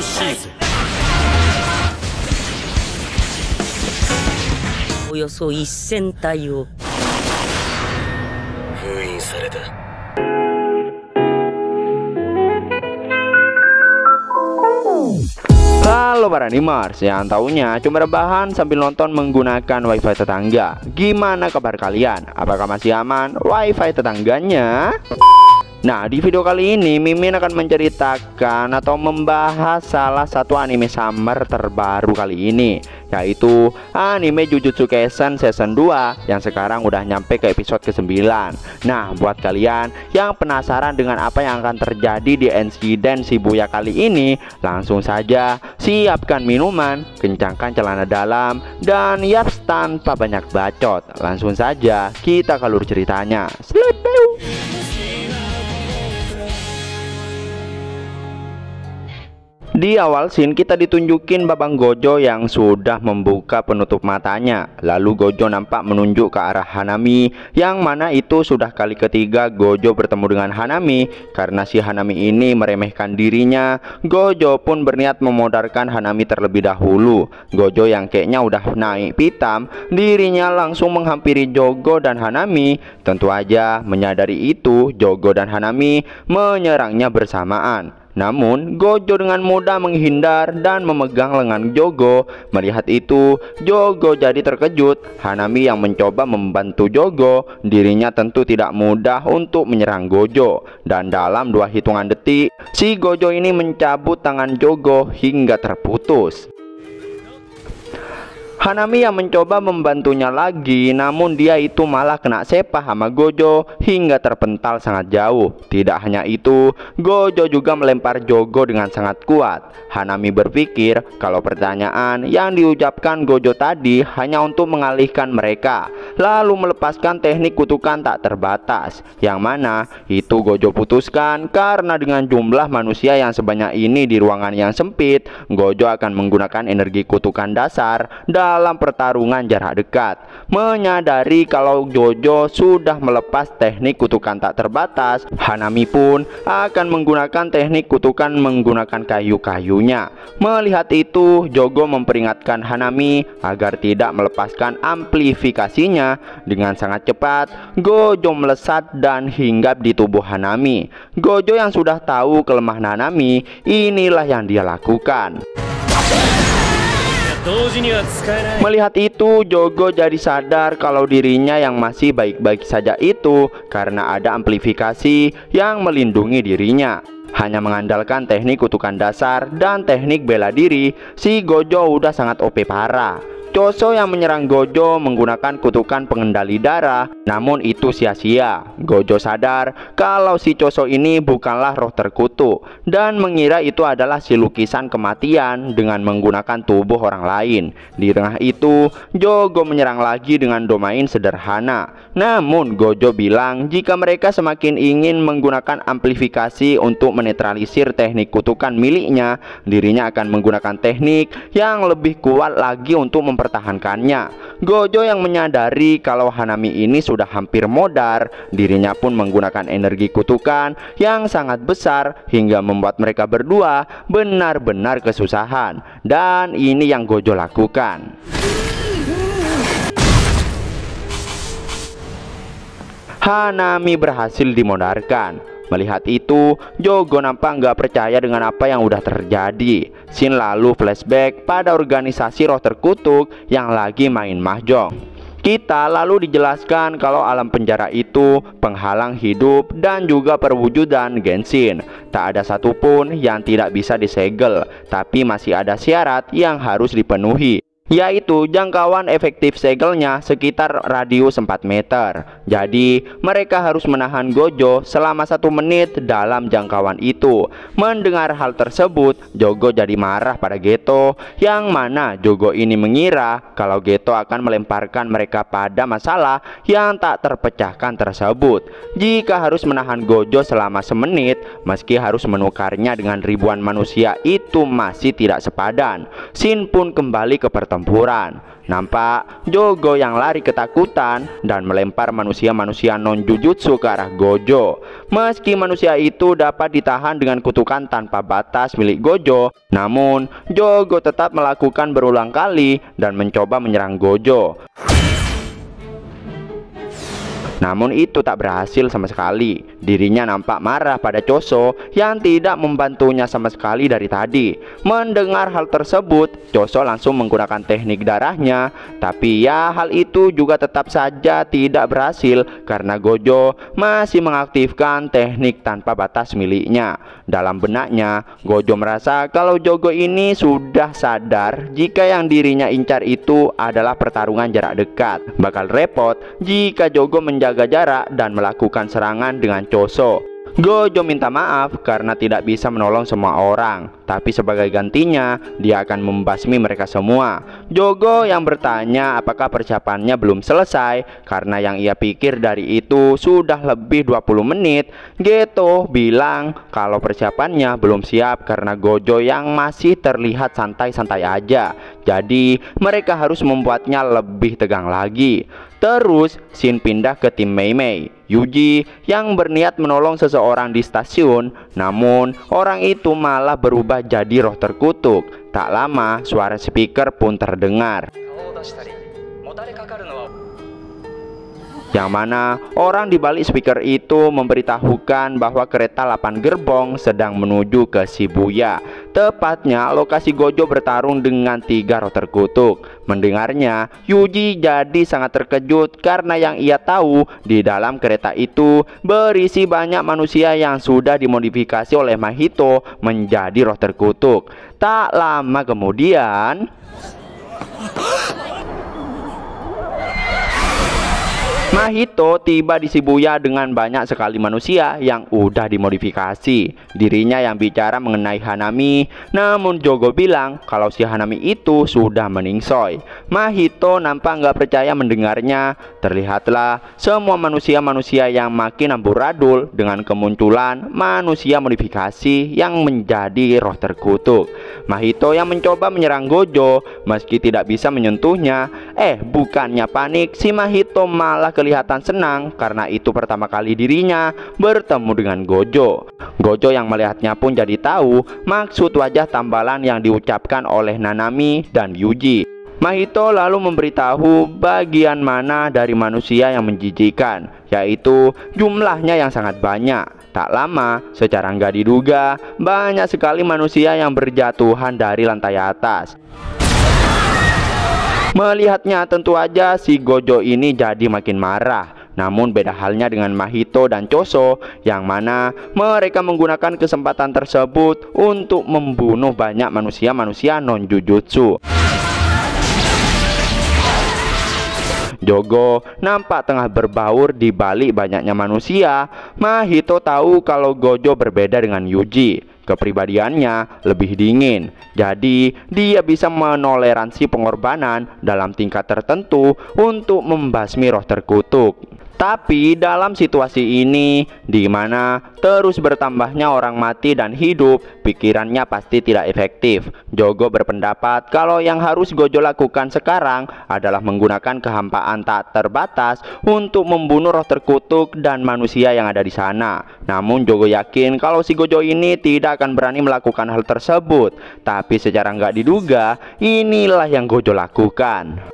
しいぜ。およそ1000体を封印された。Halo para animers, yang taunya cuma rebahan sambil nonton menggunakan wifi tetangga. Gimana kabar kalian? Apakah masih aman wifi tetangganya? Nah, di video kali ini Mimin akan menceritakan atau membahas salah satu anime summer terbaru kali ini, yaitu anime Jujutsu Kaisen season 2 yang sekarang udah nyampe ke episode ke-9. Nah, buat kalian yang penasaran dengan apa yang akan terjadi di insiden Shibuya kali ini, langsung saja siapkan minuman, kencangkan celana dalam, dan yaps, tanpa banyak bacot, langsung saja kita kalur ceritanya. Di awal scene kita ditunjukin Babang Gojo yang sudah membuka penutup matanya. Lalu Gojo nampak menunjuk ke arah Hanami, yang mana itu sudah kali ketiga Gojo bertemu dengan Hanami. Karena si Hanami ini meremehkan dirinya, Gojo pun berniat memodarkan Hanami terlebih dahulu. Gojo yang kayaknya udah naik pitam, dirinya langsung menghampiri Jogo dan Hanami. Tentu aja menyadari itu, Jogo dan Hanami menyerangnya bersamaan. Namun Gojo dengan mudah menghindar dan memegang lengan Jogo. Melihat itu, Jogo jadi terkejut. Hanami yang mencoba membantu Jogo, dirinya tentu tidak mudah untuk menyerang Gojo. Dan dalam 2 hitungan detik, si Gojo ini mencabut tangan Jogo hingga terputus. Hanami yang mencoba membantunya lagi, namun dia itu malah kena sepah sama Gojo hingga terpental sangat jauh. Tidak hanya itu, Gojo juga melempar Jogo dengan sangat kuat. Hanami berpikir kalau pertanyaan yang diucapkan Gojo tadi hanya untuk mengalihkan mereka, lalu melepaskan teknik kutukan tak terbatas, yang mana itu Gojo putuskan karena dengan jumlah manusia yang sebanyak ini di ruangan yang sempit, Gojo akan menggunakan energi kutukan dasar dalam pertarungan jarak dekat. Menyadari kalau Jojo sudah melepas teknik kutukan tak terbatas, Hanami pun akan menggunakan teknik kutukan menggunakan kayu-kayunya. Melihat itu, Jogo memperingatkan Hanami agar tidak melepaskan amplifikasinya. Dengan sangat cepat, Gojo melesat dan hinggap di tubuh Hanami. Gojo yang sudah tahu kelemahan Hanami, inilah yang dia lakukan. Melihat itu, Jogo jadi sadar kalau dirinya yang masih baik-baik saja itu karena ada amplifikasi yang melindungi dirinya. Hanya mengandalkan teknik kutukan dasar dan teknik bela diri, si Gojo udah sangat OP parah. Choso yang menyerang Gojo menggunakan kutukan pengendali darah, namun itu sia-sia. Gojo sadar kalau si Choso ini bukanlah roh terkutuk dan mengira itu adalah si lukisan kematian dengan menggunakan tubuh orang lain. Di tengah itu, Jogo menyerang lagi dengan domain sederhana. Namun Gojo bilang jika mereka semakin ingin menggunakan amplifikasi untuk menetralisir teknik kutukan miliknya, dirinya akan menggunakan teknik yang lebih kuat lagi untuk mempertahankannya. Gojo yang menyadari kalau Hanami ini sudah hampir modar, dirinya pun menggunakan energi kutukan yang sangat besar hingga membuat mereka berdua benar-benar kesusahan. Dan ini yang Gojo lakukan. Hanami berhasil dimodarkan. Melihat itu, Jogo nampak nggak percaya dengan apa yang udah terjadi. Scene lalu flashback pada organisasi roh terkutuk yang lagi main mahjong. Kita lalu dijelaskan kalau alam penjara itu penghalang hidup dan juga perwujudan Genshin. Tak ada satupun yang tidak bisa disegel, tapi masih ada syarat yang harus dipenuhi, yaitu jangkauan efektif segelnya sekitar radius 4 meter. Jadi mereka harus menahan Gojo selama 1 menit dalam jangkauan itu. Mendengar hal tersebut, Jogo jadi marah pada Geto, yang mana Jogo ini mengira kalau Geto akan melemparkan mereka pada masalah yang tak terpecahkan tersebut. Jika harus menahan Gojo selama semenit, meski harus menukarnya dengan ribuan manusia, itu masih tidak sepadan. Shin pun kembali ke pertemuan. pertempuran. Nampak Jogo yang lari ketakutan dan melempar manusia-manusia non-jujutsu ke arah Gojo. Meski manusia itu dapat ditahan dengan kutukan tanpa batas milik Gojo, namun Jogo tetap melakukan berulang kali dan mencoba menyerang Gojo. Namun itu tak berhasil sama sekali. Dirinya nampak marah pada Choso yang tidak membantunya sama sekali dari tadi. Mendengar hal tersebut, Choso langsung menggunakan teknik darahnya. Tapi ya, hal itu juga tetap saja tidak berhasil karena Gojo masih mengaktifkan teknik tanpa batas miliknya. Dalam benaknya, Gojo merasa kalau Jogo ini sudah sadar jika yang dirinya incar itu adalah pertarungan jarak dekat. Bakal repot jika Jogo menjaga jarak dan melakukan serangan dengan Choso. Gojo minta maaf karena tidak bisa menolong semua orang, tapi sebagai gantinya dia akan membasmi mereka semua. Jogo yang bertanya apakah persiapannya belum selesai karena yang ia pikir dari itu sudah lebih 20 menit. Geto bilang kalau persiapannya belum siap karena Gojo yang masih terlihat santai-santai aja. Jadi mereka harus membuatnya lebih tegang lagi. Terus Shin pindah ke tim Mei Mei. Yuji yang berniat menolong seseorang di stasiun, namun orang itu malah berubah jadi roh terkutuk. Tak lama suara speaker pun terdengar, yang mana orang di balik speaker itu memberitahukan bahwa kereta 8 gerbong sedang menuju ke Shibuya. Tepatnya lokasi Gojo bertarung dengan 3 roh terkutuk. Mendengarnya, Yuji jadi sangat terkejut karena yang ia tahu di dalam kereta itu berisi banyak manusia yang sudah dimodifikasi oleh Mahito menjadi roh terkutuk. Tak lama kemudian, Mahito tiba di Shibuya dengan banyak sekali manusia yang udah dimodifikasi. Dirinya yang bicara mengenai Hanami, namun Jogo bilang kalau si Hanami itu sudah meningsoi. Mahito nampak nggak percaya mendengarnya. Terlihatlah semua manusia-manusia yang makin amburadul dengan kemunculan manusia modifikasi yang menjadi roh terkutuk. Mahito yang mencoba menyerang Gojo meski tidak bisa menyentuhnya. Bukannya panik, si Mahito malah kelihatan senang karena itu pertama kali dirinya bertemu dengan Gojo. Gojo yang melihatnya pun jadi tahu maksud wajah tambalan yang diucapkan oleh Nanami dan Yuji. Mahito lalu memberitahu bagian mana dari manusia yang menjijikan, yaitu jumlahnya yang sangat banyak. Tak lama, secara nggak diduga, banyak sekali manusia yang berjatuhan dari lantai atas. Melihatnya tentu aja si Gojo ini jadi makin marah. Namun beda halnya dengan Mahito dan Choso, yang mana mereka menggunakan kesempatan tersebut untuk membunuh banyak manusia-manusia non-jujutsu. Jogo nampak tengah berbaur di balik banyaknya manusia. Mahito tahu kalau Gojo berbeda dengan Yuji. Kepribadiannya lebih dingin, jadi dia bisa menoleransi pengorbanan dalam tingkat tertentu untuk membasmi roh terkutuk. Tapi dalam situasi ini, di mana terus bertambahnya orang mati dan hidup, pikirannya pasti tidak efektif. Jogo berpendapat kalau yang harus Gojo lakukan sekarang adalah menggunakan kehampaan tak terbatas untuk membunuh roh terkutuk dan manusia yang ada di sana. Namun Jogo yakin kalau si Gojo ini tidak akan berani melakukan hal tersebut. Tapi secara nggak diduga, inilah yang Gojo lakukan.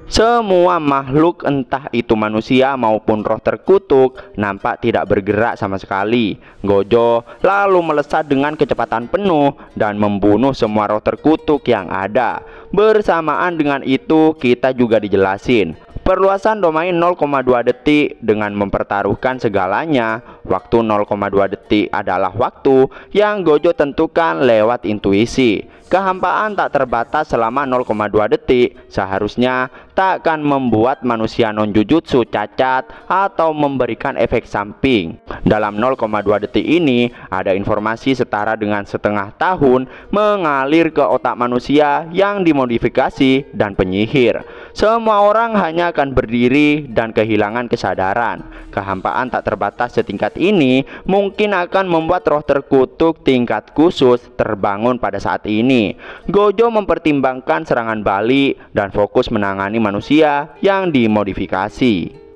Semua makhluk, entah itu manusia maupun roh terkutuk, nampak tidak bergerak sama sekali. Gojo lalu melesat dengan kecepatan penuh dan membunuh semua roh terkutuk yang ada. Bersamaan dengan itu, kita juga dijelasin perluasan domain 0,2 detik dengan mempertaruhkan segalanya. Waktu 0,2 detik adalah waktu yang Gojo tentukan lewat intuisi. Kehampaan tak terbatas selama 0,2 detik seharusnya takkan membuat manusia non-jujutsu cacat atau memberikan efek samping. Dalam 0,2 detik ini ada informasi setara dengan setengah tahun mengalir ke otak manusia yang dimodifikasi dan penyihir. Semua orang hanya akan berdiri dan kehilangan kesadaran. Kehampaan tak terbatas setingkat ini mungkin akan membuat roh terkutuk tingkat khusus terbangun pada saat ini. Gojo mempertimbangkan serangan balik dan fokus menangani manusia yang dimodifikasi.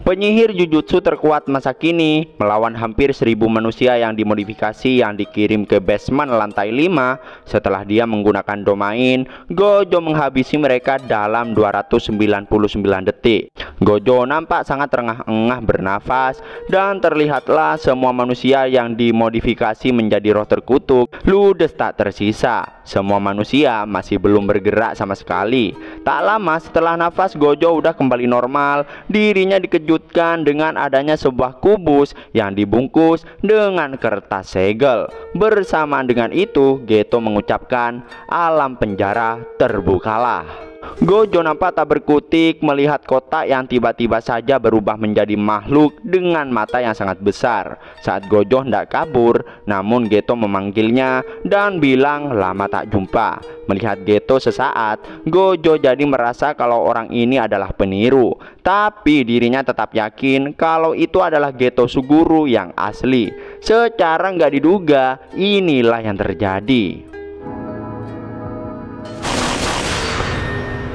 Penyihir Jujutsu terkuat masa kini melawan hampir 1000 manusia yang dimodifikasi yang dikirim ke basement lantai 5. Setelah dia menggunakan domain, Gojo menghabisi mereka dalam 299 detik. Gojo nampak sangat terengah-engah bernafas dan terlihatlah semua manusia yang dimodifikasi menjadi roh terkutuk ludes tak tersisa. Semua manusia masih belum bergerak sama sekali. Tak lama setelah nafas Gojo udah kembali normal, dirinya dikejutkan dengan adanya sebuah kubus yang dibungkus dengan kertas segel. Bersamaan dengan itu, Geto mengucapkan, "Alam penjara terbukalah." Gojo nampak tak berkutik melihat kotak yang tiba-tiba saja berubah menjadi makhluk dengan mata yang sangat besar. Saat Gojo hendak kabur, namun Geto memanggilnya dan bilang lama tak jumpa. Melihat Geto sesaat, Gojo jadi merasa kalau orang ini adalah peniru. Tapi dirinya tetap yakin kalau itu adalah Geto Suguru yang asli. Secara nggak diduga, inilah yang terjadi.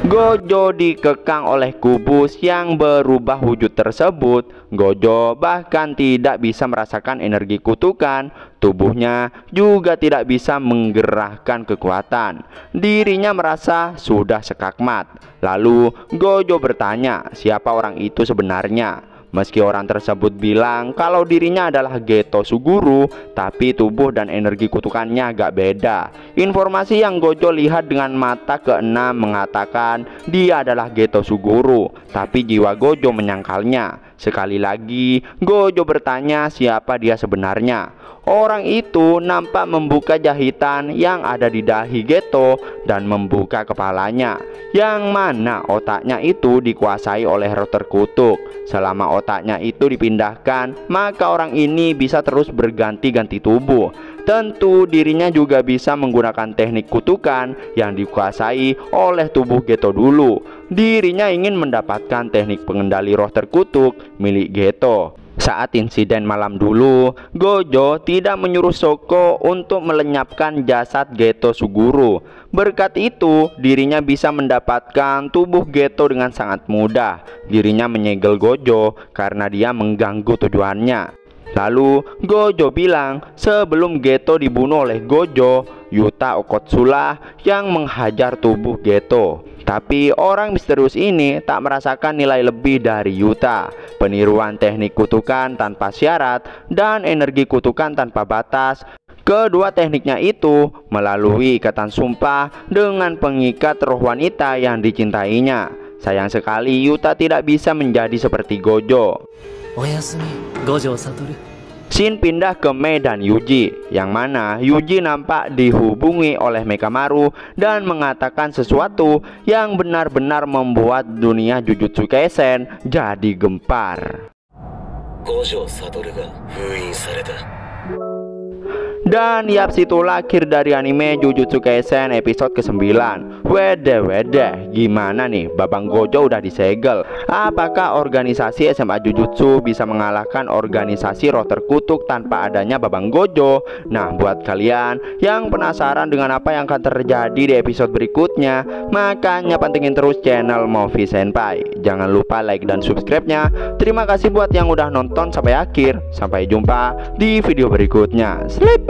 Gojo dikekang oleh kubus yang berubah wujud tersebut. Gojo bahkan tidak bisa merasakan energi kutukan. Tubuhnya juga tidak bisa menggerakkan kekuatan. Dirinya merasa sudah sekakmat. Lalu Gojo bertanya siapa orang itu sebenarnya. Meski orang tersebut bilang kalau dirinya adalah Geto Suguru, tapi tubuh dan energi kutukannya agak beda. Informasi yang Gojo lihat dengan mata keenam mengatakan dia adalah Geto Suguru, tapi jiwa Gojo menyangkalnya. Sekali lagi Gojo bertanya siapa dia sebenarnya. Orang itu nampak membuka jahitan yang ada di dahi Geto dan membuka kepalanya, yang mana otaknya itu dikuasai oleh roh terkutuk. Selama otaknya itu dipindahkan, maka orang ini bisa terus berganti-ganti tubuh. Tentu dirinya juga bisa menggunakan teknik kutukan yang dikuasai oleh tubuh Geto dulu. Dirinya ingin mendapatkan teknik pengendali roh terkutuk milik Geto. Saat insiden malam dulu, Gojo tidak menyuruh Shoko untuk melenyapkan jasad Geto Suguru. Berkat itu, dirinya bisa mendapatkan tubuh Geto dengan sangat mudah. Dirinya menyegel Gojo karena dia mengganggu tujuannya. Lalu Gojo bilang sebelum Geto dibunuh oleh Gojo, Yuta Okotsulah yang menghajar tubuh Geto. Tapi orang misterius ini tak merasakan nilai lebih dari Yuta. Peniruan teknik kutukan tanpa syarat dan energi kutukan tanpa batas. Kedua tekniknya itu melalui ikatan sumpah dengan pengikat roh wanita yang dicintainya. Sayang sekali Yuta tidak bisa menjadi seperti Gojo. Oyasumi, Gojo Satoru. Shin pindah ke Mei dan Yuji, yang mana Yuji nampak dihubungi oleh Mekamaru dan mengatakan sesuatu yang benar-benar membuat dunia Jujutsu Kaisen jadi gempar. Gojo Satoru ga fuin sareta. Dan yap, situlah akhir dari anime Jujutsu Kaisen episode ke-9. Wede, gimana nih, Babang Gojo udah disegel. Apakah organisasi SMA Jujutsu bisa mengalahkan organisasi roh terkutuk tanpa adanya Babang Gojo? Nah, buat kalian yang penasaran dengan apa yang akan terjadi di episode berikutnya, makanya pantengin terus channel Movie Senpai. Jangan lupa like dan subscribe-nya. Terima kasih buat yang udah nonton sampai akhir. Sampai jumpa di video berikutnya. Sleep.